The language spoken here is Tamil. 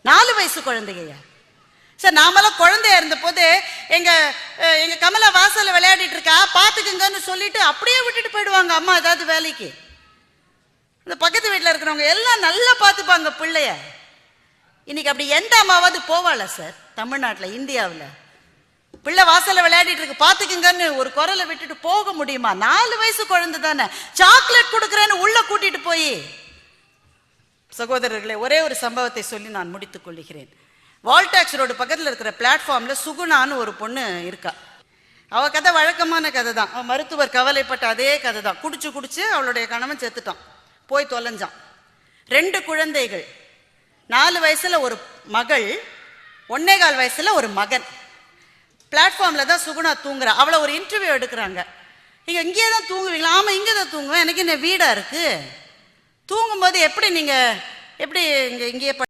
4 வயசு குழந்தைங்க. சார் நாமெல்லாம் குழந்தையா இருந்த போது எங்க எங்க கமலா வாசல்ல விளையாடிட்டு இருக்கா, பாத்துக்குங்கன்னு சொல்லிட்டு அப்படியே விட்டுட்டு போயிடுவாங்க அம்மா ஏதாவது வேலைக்கு. இந்த பக்கத்து வீட்டில் இருக்கிறவங்க எல்லாம் நல்லா பார்த்துப்பாங்க பிள்ளைய. இன்னைக்கு அப்படி எந்த அம்மாவது போவாளா சார் தமிழ்நாட்டில், இந்தியாவில்? பிள்ளை வாசல்ல விளையாடிட்டு இருக்கு, பாத்துக்குங்கன்னு ஒரு குரலை விட்டுட்டு போக முடியுமா? 4 வயசு குழந்தை தானே. சாக்லேட் கொடுக்குறேன்னு உள்ள கூட்டிட்டு போய். சகோதரர்களே, ஒரே ஒரு சம்பவத்தை சொல்லி நான் முடித்துக் கொள்கிறேன். வால்டாக்ஸ் ரோடு பக்கத்தில் இருக்கிற பிளாட்ஃபார்ம்ல சுகுணான்னு ஒரு பொண்ணு இருக்கா. அவ கதை வழக்கமான கதை தான். அவன் மருத்துவர் கவலைப்பட்ட அதே கதை தான். குடிச்சு குடிச்சு அவளுடைய கணவன் செத்துட்டான், போய் தொலைஞ்சான். 2 குழந்தைகள், 4 வயசுல ஒரு மகள், 1.25 வயசுல ஒரு மகன். பிளாட்ஃபார்ம்ல தான் சுகுணா தூங்குறா. அவளை ஒரு இன்டர்வியூ எடுக்கிறாங்க. நீங்க இங்கே தான் தூங்குவீங்களா? ஆமா, இங்கே தான் தூங்குவேன், எனக்கு என்ன வீடா இருக்கு. தூங்கும்போது எப்படி நீங்க எப்படி இங்கேயே